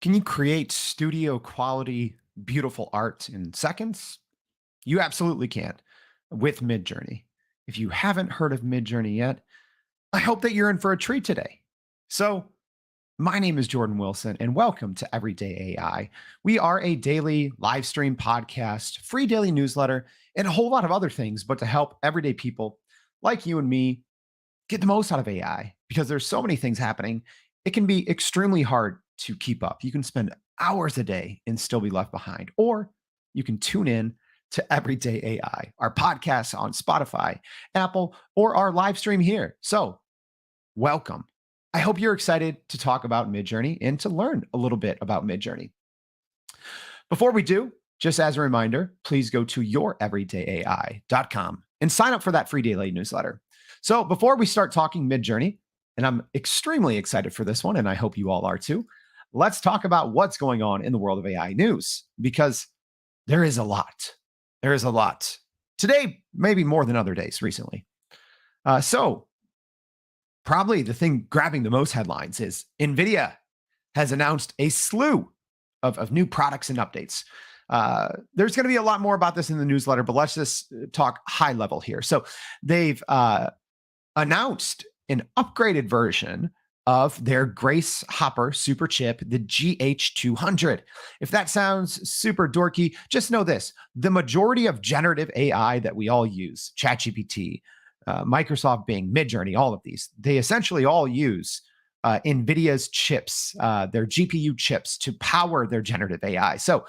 Can you create studio quality, beautiful art in seconds? You absolutely can with Midjourney. If you haven't heard of Midjourney yet, I hope that you're in for a treat today. So, my name is Jordan Wilson, and welcome to Everyday AI. We are a daily live stream podcast, free daily newsletter, and a whole lot of other things, but to help everyday people like you and me get the most out of AI because there's so many things happening. It can be extremely hard to keep up. You can spend hours a day and still be left behind, or you can tune in to Everyday AI, our podcast on Spotify, Apple, or our live stream here. So, welcome. I hope you're excited to talk about Midjourney and to learn a little bit about Midjourney. Before we do, just as a reminder, please go to youreverydayai.com and sign up for that free daily newsletter. So before we start talking Midjourney, and I'm extremely excited for this one, and I hope you all are too, let's talk about what's going on in the world of AI news, because there is a lot. There is a lot. Today, maybe more than other days recently. So probably the thing grabbing the most headlines is NVIDIA has announced a slew of new products and updates. There's going to be a lot more about this in the newsletter, but let's just talk high level here. So they've announced an upgraded version of their Grace Hopper super chip, the GH200. If that sounds super dorky, just know this. The majority of generative AI that we all use, ChatGPT, Microsoft Bing, Midjourney, all of these, they essentially all use NVIDIA's chips, their GPU chips to power their generative AI. So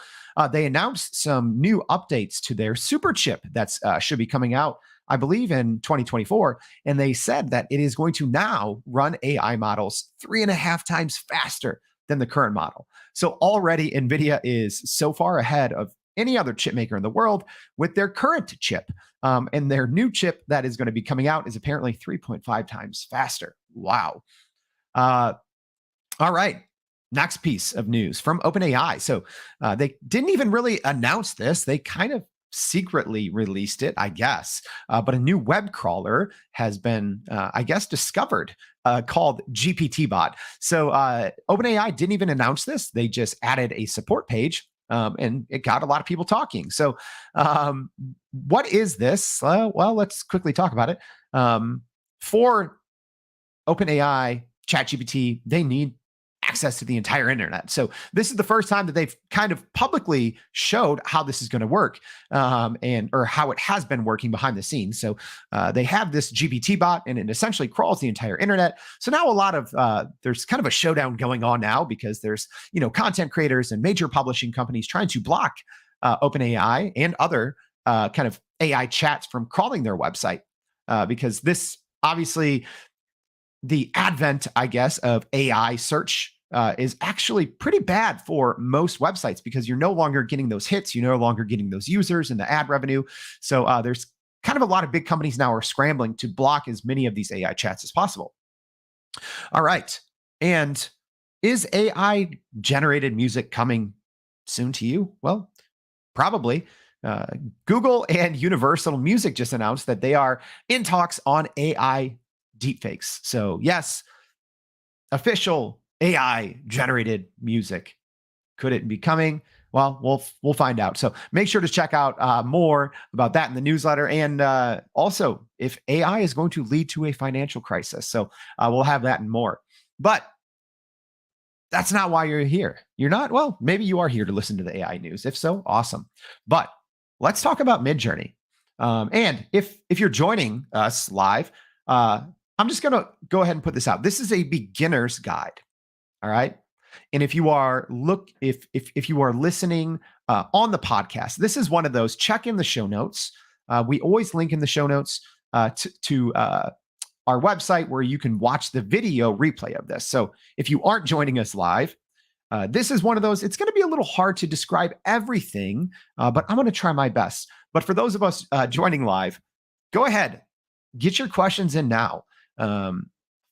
they announced some new updates to their super chip that should be coming out, I believe, in 2024. And they said that it is going to now run AI models 3.5 times faster than the current model. So already NVIDIA is so far ahead of any other chip maker in the world with their current chip. And their new chip that is going to be coming out is apparently 3.5 times faster. Wow. All right. Next piece of news from OpenAI. So they didn't even really announce this. They kind of secretly released it, I guess. But a new web crawler has been, I guess, discovered called GPTbot. So OpenAI didn't even announce this. They just added a support page. And it got a lot of people talking. So, what is this? Well, let's quickly talk about it. For OpenAI, ChatGPT, they need access to the entire internet. So this is the first time that they've kind of publicly showed how this is going to work, or how it has been working behind the scenes. So they have this GPT bot, and it essentially crawls the entire internet. So now a lot of there's kind of a showdown going on now because there's content creators and major publishing companies trying to block OpenAI and other kind of AI chats from crawling their website because this obviously the advent, I guess, of AI search is actually pretty bad for most websites because you're no longer getting those hits, you're no longer getting those users and the ad revenue. So there's kind of a lot of big companies now are scrambling to block as many of these AI chats as possible. All right. And is AI generated music coming soon to you? Well, probably. Google and Universal Music just announced that they are in talks on AI deepfakes. So yes, official AI generated music. Could it be coming? Well, we'll find out. So make sure to check out more about that in the newsletter, and also if AI is going to lead to a financial crisis. So we'll have that and more. But that's not why you're here. You're not. Well, maybe you are here to listen to the AI news. If so, awesome. But let's talk about Midjourney. And if you're joining us live, I'm just going to go ahead and put this out. This is a beginner's guide. All right. And if you are if you are listening on the podcast, this is one of those. Check in the show notes. We always link in the show notes to our website where you can watch the video replay of this. So if you aren't joining us live, this is one of those. It's going to be a little hard to describe everything, but I'm going to try my best. But for those of us joining live, go ahead, get your questions in now.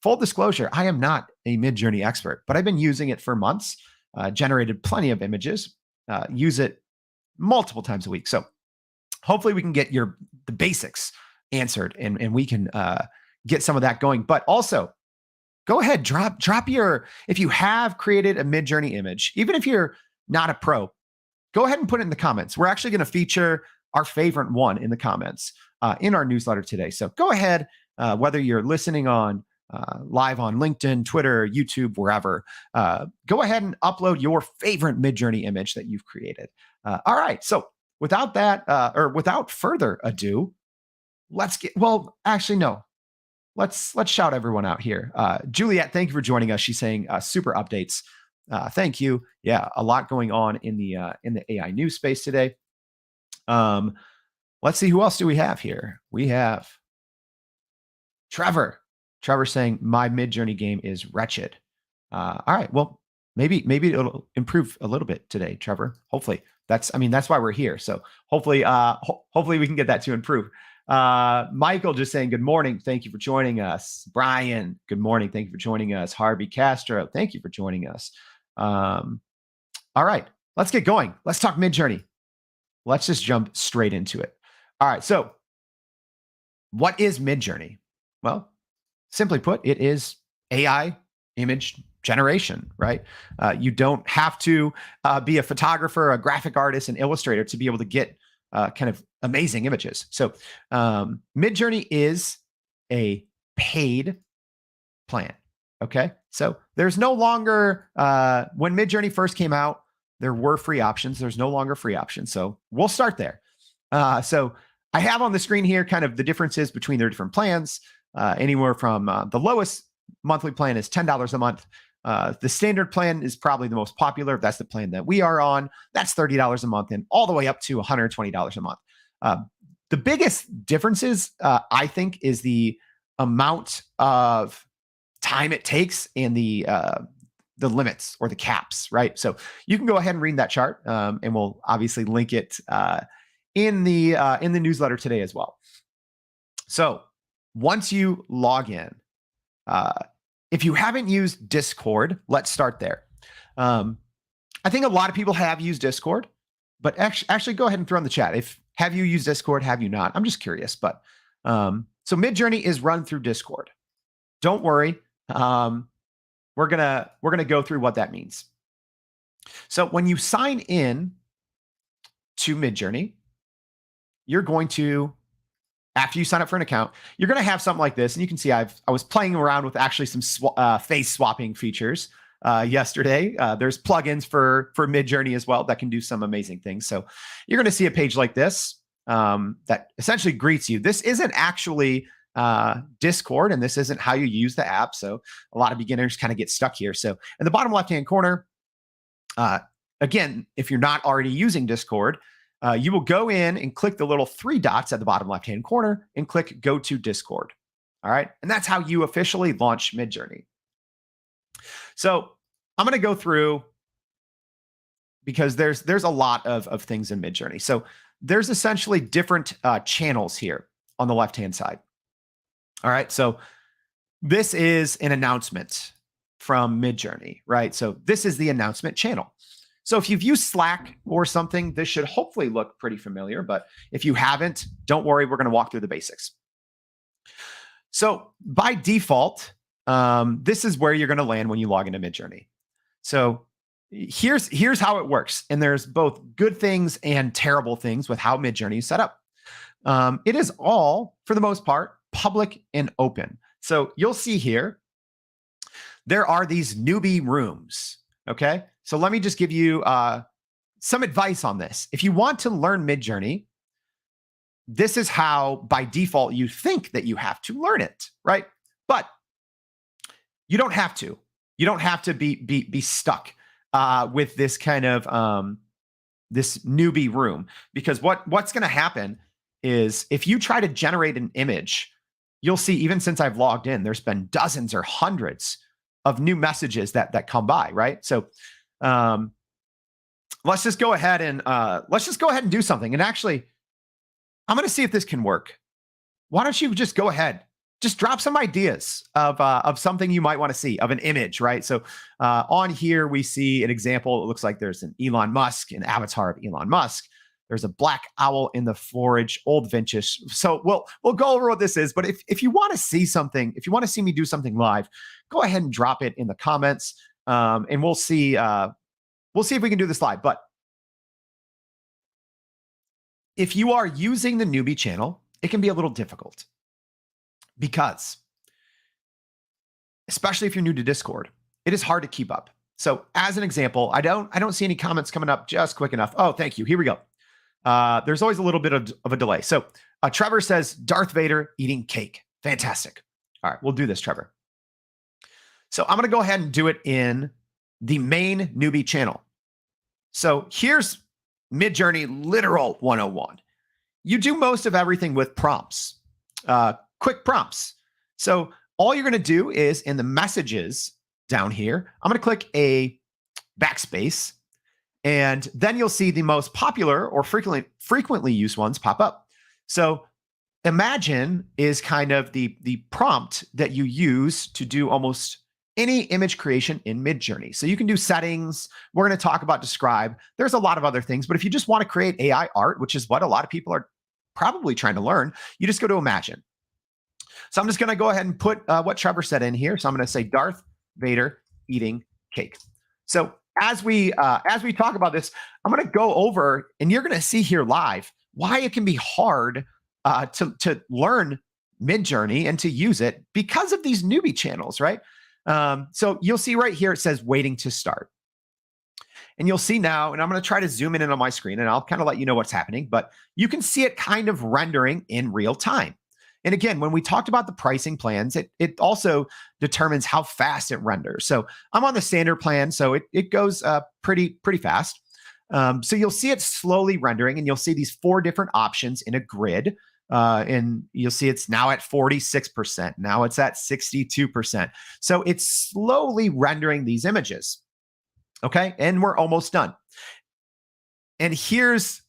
Full disclosure, I am not a Midjourney expert, but I've been using it for months, generated plenty of images, use it multiple times a week. So hopefully we can get the basics answered and we can get some of that going. But also, go ahead, drop your, if you have created a Midjourney image, even if you're not a pro, go ahead and put it in the comments. We're actually going to feature our favorite one in the comments in our newsletter today. So go ahead, whether you're listening on live on LinkedIn, Twitter, YouTube, wherever, go ahead and upload your favorite Midjourney image that you've created. All right. So without that, or without further ado, let's get, well, actually, no. Let's shout everyone out here. Juliet, thank you for joining us. She's saying super updates. Thank you. Yeah, a lot going on in the AI news space today. Let's see, who else do we have here? We have Trevor. Trevor saying my Midjourney game is wretched. All right, well, maybe it'll improve a little bit today, Trevor. Hopefully, that's why we're here. So hopefully, hopefully we can get that to improve. Michael just saying good morning. Thank you for joining us. Brian, good morning. Thank you for joining us. Harvey Castro, thank you for joining us. All right, let's get going. Let's talk Midjourney. Let's just jump straight into it. All right, so what is Midjourney? Well, simply put, it is AI image generation, right? You don't have to be a photographer, a graphic artist, an illustrator to be able to get kind of amazing images. So Midjourney is a paid plan. Okay. So there's no longer, when Midjourney first came out, there were free options. There's no longer free options. So we'll start there. So I have on the screen here kind of the differences between their different plans, anywhere from the lowest monthly plan is $10 a month. The standard plan is probably the most popular. That's the plan that we are on. That's $30 a month and all the way up to $120 a month. The biggest differences, I think, is the amount of time it takes and the limits or the caps, right? So you can go ahead and read that chart, and we'll obviously link it in the newsletter today as well. So once you log in, if you haven't used Discord, let's start there. I think a lot of people have used Discord, but actually go ahead and throw in the chat. Have you used Discord? Have you not? I'm just curious. But so Midjourney is run through Discord. Don't worry. We're gonna go through what that means. So when you sign in to Midjourney, you're going to, after you sign up for an account, you're going to have something like this. And you can see I was playing around with actually some face swapping features yesterday. There's plugins for Midjourney as well that can do some amazing things. So you're going to see a page like this that essentially greets you. This isn't actually Discord, and this isn't how you use the app. So a lot of beginners kind of get stuck here. So in the bottom left-hand corner, again, if you're not already using Discord, you will go in and click the little three dots at the bottom left-hand corner and click Go to Discord. All right. And that's how you officially launch Midjourney. So I'm going to go through, because there's a lot of things in Midjourney. So there's essentially different channels here on the left-hand side. All right. So this is an announcement from Midjourney, right? So this is the announcement channel. So if you've used Slack or something, this should hopefully look pretty familiar. But if you haven't, don't worry. We're going to walk through the basics. So by default, this is where you're going to land when you log into Midjourney. So here's how it works. And there's both good things and terrible things with how Midjourney is set up. It is all, for the most part, public and open. So you'll see here, there are these newbie rooms. Okay. So let me just give you some advice on this. If you want to learn Midjourney, this is how, by default, you think that you have to learn it, right? But you don't have to. You don't have to be stuck with this kind of this newbie room, because what's going to happen is if you try to generate an image, you'll see, even since I've logged in, there's been dozens or hundreds of new messages that come by, right? So let's just go ahead and do something. And actually, I'm going to see if this can work. Why don't you just go ahead, just drop some ideas of something you might want to see, of an image, right? So on here, we see an example. It looks like there's an avatar of Elon Musk. There's a black owl in the forage, old vintage. So we'll go over what this is. But if you want to see something, if you want to see me do something live, go ahead and drop it in the comments, and we'll see. We'll see if we can do this live. But if you are using the newbie channel, it can be a little difficult because, especially if you're new to Discord, it is hard to keep up. So as an example, I don't see any comments coming up just quick enough. Oh, thank you. Here we go. There's always a little bit of a delay. So Trevor says Darth Vader eating cake. Fantastic. All right, we'll do this, Trevor. So I'm going to go ahead and do it in the main newbie channel. So here's Midjourney Literal 101. You do most of everything with prompts, quick prompts. So all you're going to do is in the messages down here, I'm going to click a backspace, and then you'll see the most popular or frequently used ones pop up. So imagine is kind of the prompt that you use to do almost any image creation in Midjourney. So you can do settings. We're going to talk about describe. There's a lot of other things, but if you just want to create AI art, which is what a lot of people are probably trying to learn, you just go to Imagine. So I'm just going to go ahead and put what Trevor said in here. So I'm going to say Darth Vader eating cake. So as we talk about this, I'm going to go over, and you're going to see here live why it can be hard to learn Midjourney and to use it because of these newbie channels, right? So you'll see right here, it says waiting to start. And you'll see now, and I'm going to try to zoom in on my screen, and I'll kind of let you know what's happening, but you can see it kind of rendering in real time. And again, when we talked about the pricing plans, it also determines how fast it renders. So I'm on the standard plan, so it goes pretty fast. So you'll see it slowly rendering, and you'll see these 4 different options in a grid. And you'll see it's now at 46%. Now it's at 62%. So it's slowly rendering these images. Okay. And we're almost done. And here's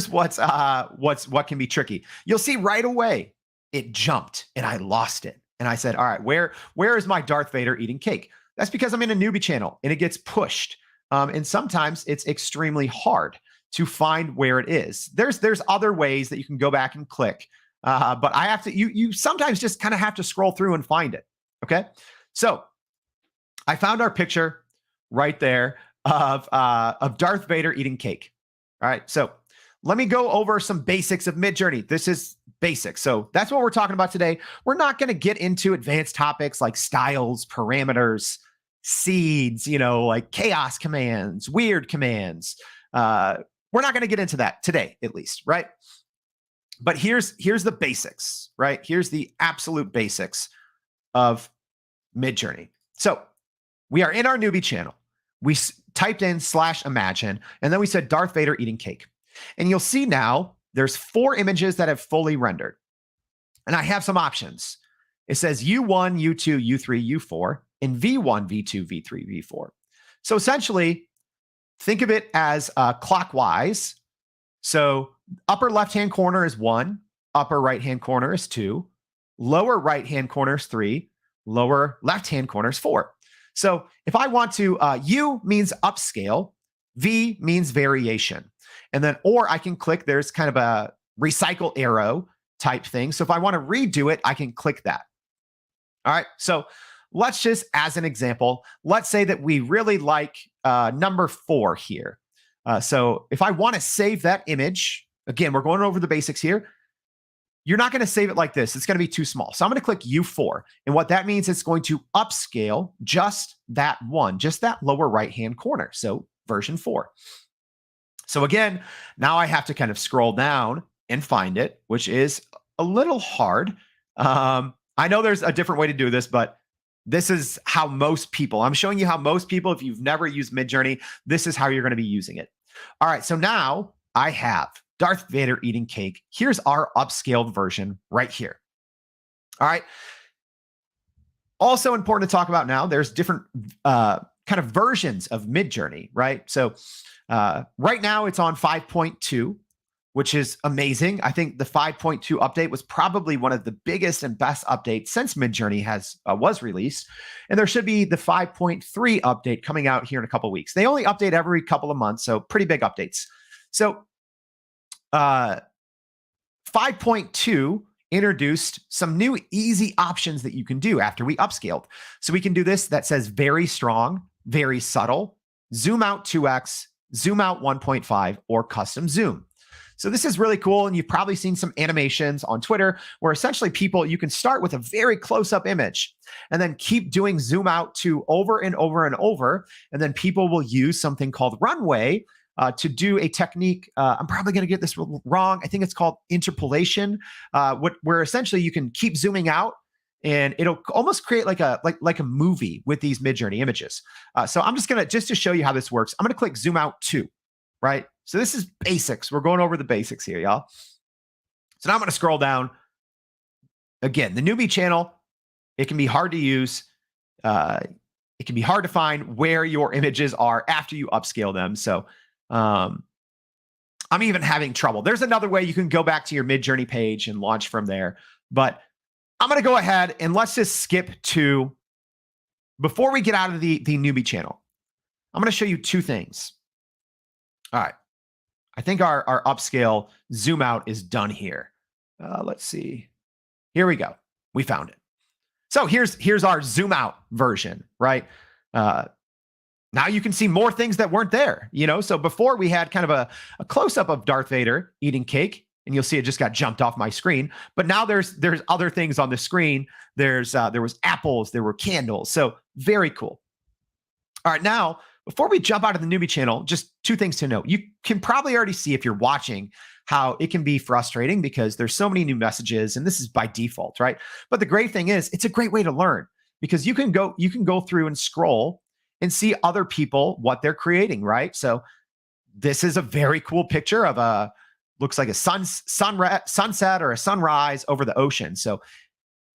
what can be tricky. You'll see right away it jumped and I lost it. And I said, all right, where is my Darth Vader eating cake? That's because I'm in a newbie channel and it gets pushed. And sometimes it's extremely hard to find where it is. There's other ways that you can go back and click, but I have to. You sometimes just kind of have to scroll through and find it. Okay, so I found our picture right there of Darth Vader eating cake. All right, so let me go over some basics of Midjourney. This is basic, so that's what we're talking about today. We're not going to get into advanced topics like styles, parameters, seeds, like chaos commands, weird commands. We're not going to get into that today, at least, right? But here's the basics, right? Here's the absolute basics of Midjourney. So we are in our newbie channel. We typed in /imagine, and then we said Darth Vader eating cake. And you'll see now there's 4 images that have fully rendered. And I have some options. It says U1, U2, U3, U4, and V1, V2, V3, V4. So essentially, think of it as clockwise. So upper left-hand corner is 1, upper right-hand corner is 2, lower right-hand corner is 3, lower left-hand corner is 4. So if I want to, U means upscale, V means variation. And then, or I can click, there's kind of a recycle arrow type thing. So if I want to redo it, I can click that. All right. So let's just, as an example, let's say that we really like number 4 here. So if I want to save that image, again, we're going over the basics here. You're not going to save it like this. It's going to be too small. So I'm going to click U4. And what that means, it's going to upscale just that one, just that lower right-hand corner. So version 4. So again, now I have to kind of scroll down and find it, which is a little hard. I know there's a different way to do this, but this is how most people, I'm showing you how most people, if you've never used Midjourney, this is how you're going to be using it. All right, so now I have Darth Vader eating cake. Here's our upscaled version right here. All right. Also important to talk about now, there's different kind of versions of Midjourney, right? So right now it's on 5.2, which is amazing. I think the 5.2 update was probably one of the biggest and best updates since Midjourney was released. And there should be the 5.3 update coming out here in a couple of weeks. They only update every couple of months, so pretty big updates. So 5.2 introduced some new easy options that you can do after we upscaled. So we can do this that says very strong, very subtle, zoom out 2x, zoom out 1.5, or custom zoom. So this is really cool. And you've probably seen some animations on Twitter where essentially you can start with a very close-up image and then keep doing zoom out to over and over and over. And then people will use something called runway to do a technique. I'm probably going to get this wrong. I think it's called interpolation, where essentially you can keep zooming out and it'll almost create like a movie with these Midjourney images. So I'm just to show you how this works, I'm going to click zoom out 2, right? So this is basics. We're going over the basics here, y'all. So now I'm going to scroll down. Again, the newbie channel, it can be hard to use. It can be hard to find where your images are after you upscale them. So I'm even having trouble. There's another way you can go back to your Midjourney page and launch from there. But I'm going to go ahead and let's just skip to, before we get out of the newbie channel, I'm going to show you 2 things. All right. I think our upscale zoom out is done here. Let's see. Here we go. We found it. So here's our zoom out version, right? Now you can see more things that weren't there, So before we had kind of a close-up of Darth Vader eating cake, and you'll see it just got jumped off my screen. But now there's other things on the screen. There was apples, there were candles. So very cool. All right, now before we jump out of the newbie channel, just 2 things to note. You can probably already see if you're watching how it can be frustrating because there's so many new messages, and this is by default, right? But the great thing is it's a great way to learn because you can go through and scroll and see other people, what they're creating, right? So this is a very cool picture of looks like a sunset or a sunrise over the ocean. So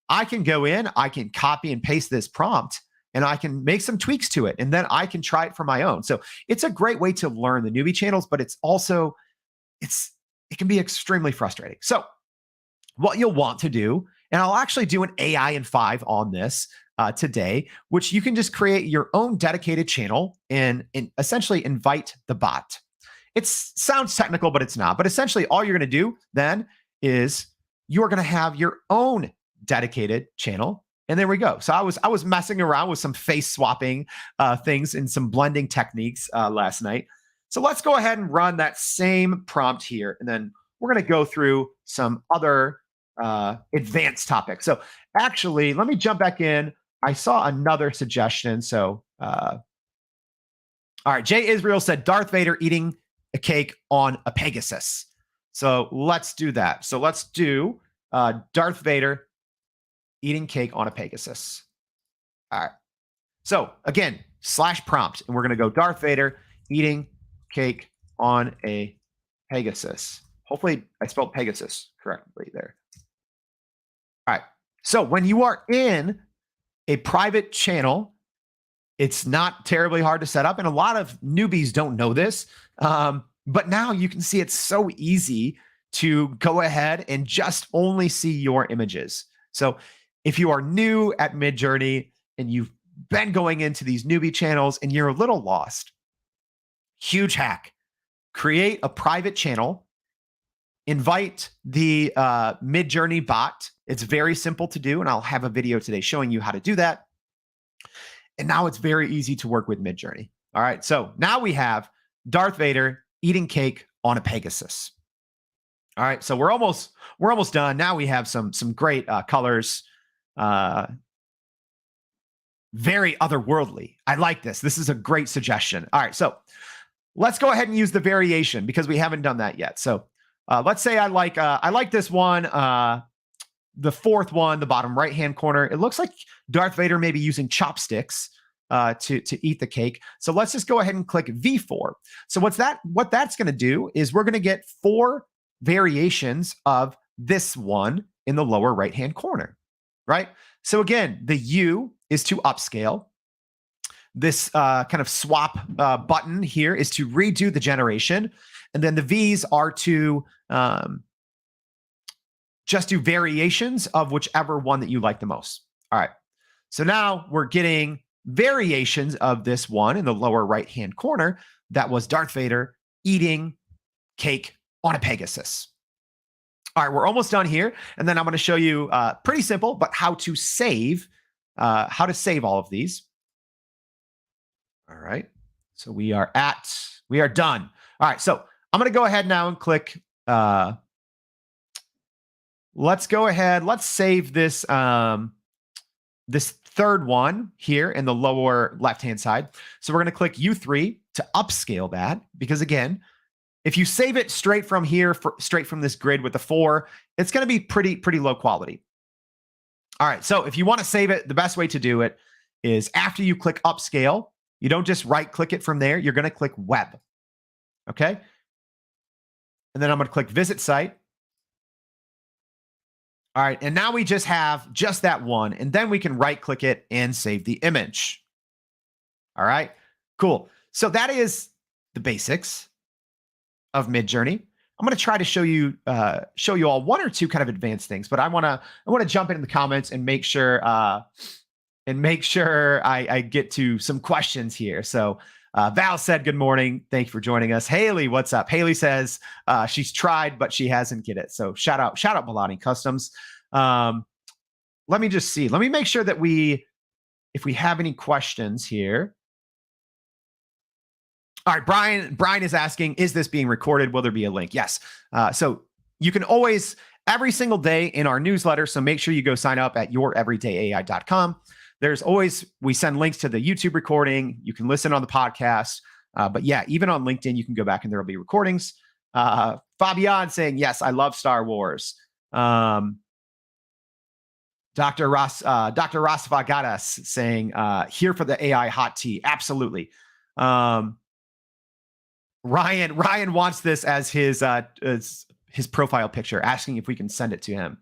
I can go in, I can copy and paste this prompt, and I can make some tweaks to it, and then I can try it for my own. So it's a great way to learn the newbie channels, but it's also, it can be extremely frustrating. So what you'll want to do, and I'll actually do an AI in 5 on this today, which you can just create your own dedicated channel and essentially invite the bot. It sounds technical, but it's not. But essentially all you're going to do then is you're going to have your own dedicated channel. And there we go. So I was messing around with some face swapping things and some blending techniques last night. So let's go ahead and run that same prompt here. And then we're going to go through some other advanced topics. So actually, let me jump back in. I saw another suggestion. So, all right. Jay Israel said Darth Vader eating a cake on a Pegasus. So let's do that. So let's do Darth Vader eating cake on a Pegasus. All right. So again, /prompt, and we're going to go Darth Vader eating cake on a Pegasus. Hopefully I spelled Pegasus correctly there. All right. So when you are in a private channel, it's not terribly hard to set up. And a lot of newbies don't know this. But now you can see it's so easy to go ahead and just only see your images. So if you are new at Midjourney and you've been going into these newbie channels and you're a little lost, huge hack. Create a private channel, invite the Midjourney bot. It's very simple to do, and I'll have a video today showing you how to do that. And now it's very easy to work with Midjourney. All right, so now we have Darth Vader eating cake on a Pegasus. All right, so we're almost done. Now we have some great colors. Very otherworldly. I like this. This is a great suggestion. All right, so let's go ahead and use the variation because we haven't done that yet. So let's say I like this one, the 4th one, the bottom right-hand corner. It looks like Darth Vader may be using chopsticks to eat the cake. So let's just go ahead and click V4. So what that's going to do is we're going to get 4 variations of this one in the lower right-hand corner, right? So again, the U is to upscale. This kind of swap button here is to redo the generation. And then the V's are to just do variations of whichever one that you like the most. All right. So now we're getting variations of this one in the lower right-hand corner. That was Darth Vader eating cake on a Pegasus. All right, we're almost done here. And then I'm going to show you pretty simple, but how to save all of these. All right. So we are done. All right. So I'm going to go ahead now and click. Let's go ahead. Let's save this, this third one here in the lower left-hand side. So we're going to click U3 to upscale that, because again, if you save it straight from here, straight from this grid with the 4, it's going to be pretty low quality. All right. So if you want to save it, the best way to do it is after you click upscale, you don't just right click it from there. You're going to click web. Okay. And then I'm going to click visit site. All right. And now we just have just that one. And then we can right click it and save the image. All right. Cool. So that is the basics of Midjourney. I'm going to try to show you all one or two kind of advanced things, but I want to jump into the comments and make sure I get to some questions here. So Val said, good morning. Thank you for joining us. Haley, what's up? Haley says she's tried, but she hasn't get it. So shout out Milani Customs. Let me just see. Let me make sure that if we have any questions here. All right, Brian is asking, is this being recorded? Will there be a link? Yes. So you can always, every single day in our newsletter, so make sure you go sign up at youreverydayai.com. There's always, we send links to the YouTube recording. You can listen on the podcast. But yeah, even on LinkedIn, you can go back and there will be recordings. Fabian saying, yes, I love Star Wars. Dr. Rastafagadas saying, here for the AI hot tea. Absolutely. Ryan wants this as his profile picture, asking if we can send it to him.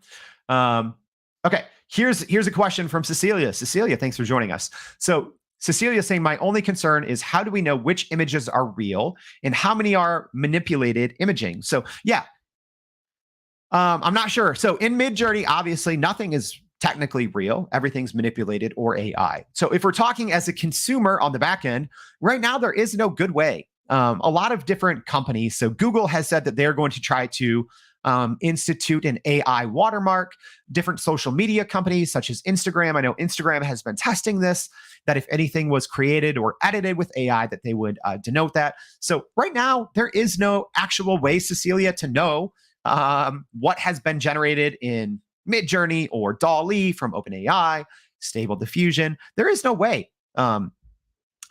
Okay, here's a question from Cecilia. Cecilia, thanks for joining us. So Cecilia saying, my only concern is how do we know which images are real and how many are manipulated imaging? So yeah, I'm not sure. So in Midjourney, obviously nothing is technically real. Everything's manipulated or AI. So if we're talking as a consumer on the back end, right now there is no good way. A lot of different companies. So Google has said that they're going to try to institute an AI watermark. Different social media companies such as Instagram. I know Instagram has been testing this, that if anything was created or edited with AI, that they would denote that. So right now, there is no actual way, Cecilia, to know what has been generated in Midjourney or DALL-E from OpenAI, Stable Diffusion. There is no way. I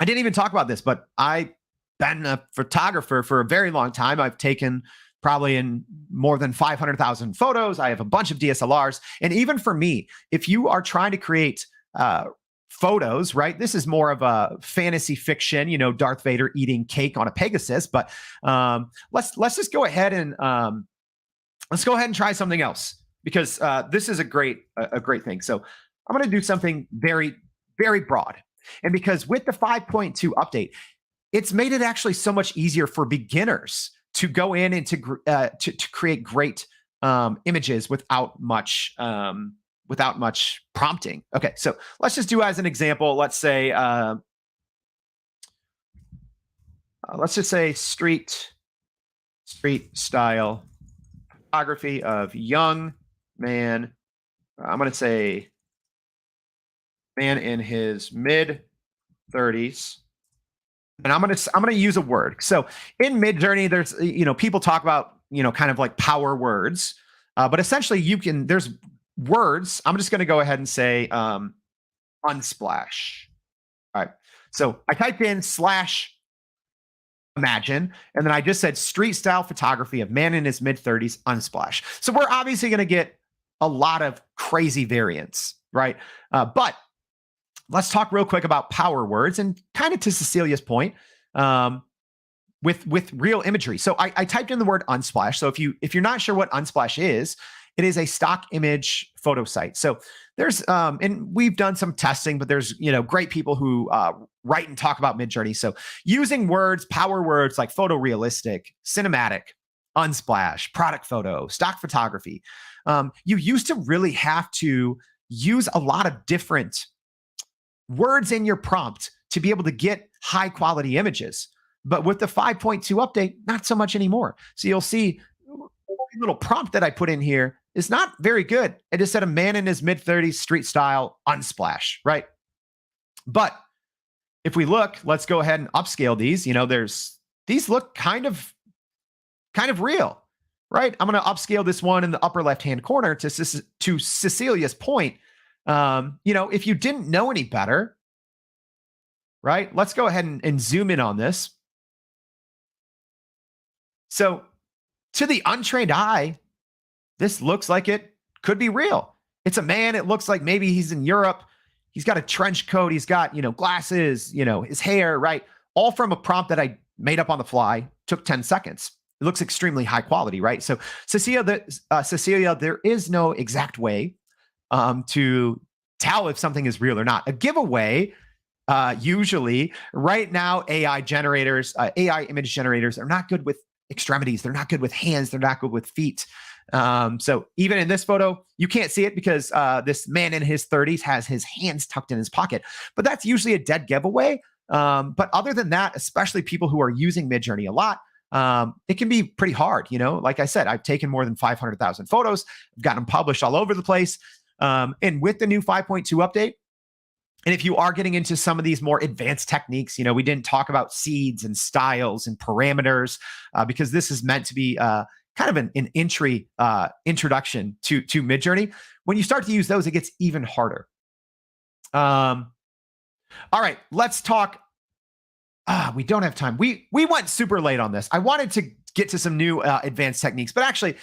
didn't even talk about this, but I've been a photographer for a very long time. I've taken probably in more than 500,000 photos. I have a bunch of DSLRs. And even for me, if you are trying to create photos, right? This is more of a fantasy fiction, Darth Vader eating cake on a Pegasus. But let's just go ahead and try something else, because this is a great thing. So I'm going to do something very, very broad. And because with the 5.2 update, it's made it actually so much easier for beginners to go in and to create great images without much prompting. Okay, so let's just do as an example. Let's say street style photography of young man. I'm going to say man in his mid 30s. And I'm gonna use a word. So in Midjourney, there's people talk about kind of like power words, but essentially there's words. I'm just gonna go ahead and say unsplash. All right. So I typed in / imagine, and then I just said street style photography of man in his mid 30s unsplash. So we're obviously gonna get a lot of crazy variants, right? But let's talk real quick about power words, and kind of to Cecilia's point, with real imagery. So I typed in the word unsplash. So if you're not sure what unsplash is, it is a stock image photo site. So there's and we've done some testing, but there's great people who write and talk about Midjourney. So using words, power words like photorealistic, cinematic, unsplash, product photo, stock photography. You used to really have to use a lot of different words in your prompt to be able to get high quality images. But with the 5.2 update, not so much anymore. So you'll see a little prompt that I put in here is not very good. It just said a man in his mid-30s, street style, unsplash, right? But if we look, let's go ahead and upscale these. These look kind of real, right? I'm going to upscale this one in the upper left-hand corner to Cecilia's point. If you didn't know any better, right? Let's go ahead and zoom in on this. So to the untrained eye, this looks like it could be real. It's a man. It looks like maybe he's in Europe. He's got a trench coat. He's got, glasses, his hair, right? All from a prompt that I made up on the fly. Took 10 seconds. It looks extremely high quality, right? So Cecilia, there is no exact way to tell if something is real or not. A giveaway, usually right now, AI image generators are not good with extremities. They're not good with hands. They're not good with feet. So even in this photo, you can't see it because this man in his 30s has his hands tucked in his pocket, but that's usually a dead giveaway. But other than that, especially people who are using Midjourney a lot, it can be pretty hard. Like I said, I've taken more than 500,000 photos, I've got them published all over the place. And with the new 5.2 update, and if you are getting into some of these more advanced techniques, we didn't talk about seeds and styles and parameters because this is meant to be kind of an introduction to Midjourney. When you start to use those, it gets even harder. All right, let's talk. We don't have time. We went super late on this. I wanted to get to some new advanced techniques, but actually,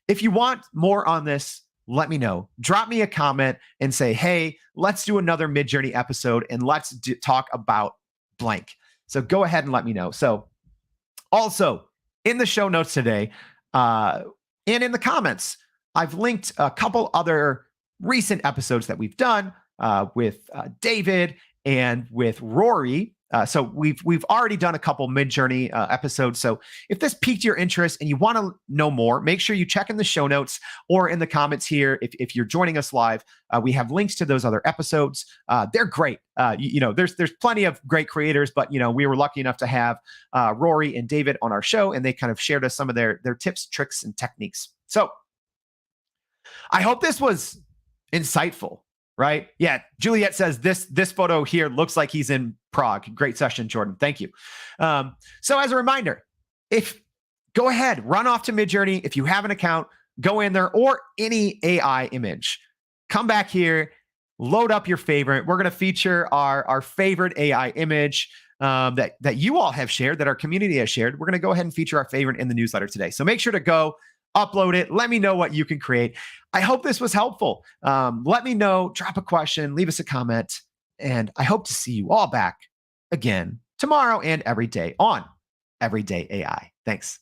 if you want more on this, let me know. Drop me a comment and say, hey, let's do another Midjourney episode and let's talk about blank. So go ahead and let me know. So also in the show notes today and in the comments, I've linked a couple other recent episodes that we've done with David and with Rory. So we've already done a couple Midjourney episodes. So if this piqued your interest and you want to know more, make sure you check in the show notes or in the comments here. If you're joining us live, we have links to those other episodes. They're great. There's plenty of great creators, but we were lucky enough to have Rory and David on our show, and they kind of shared us some of their tips, tricks, and techniques. So I hope this was insightful. Right? Yeah. Juliet says this photo here looks like he's in Prague. Great session, Jordan. Thank you. So as a reminder, go ahead, run off to Midjourney. If you have an account, go in there or any AI image. Come back here, load up your favorite. We're going to feature our favorite AI image that you all have shared, that our community has shared. We're going to go ahead and feature our favorite in the newsletter today. So make sure to go upload it. Let me know what you can create. I hope this was helpful. Let me know, drop a question, leave us a comment, and I hope to see you all back again tomorrow and every day on Everyday AI. Thanks.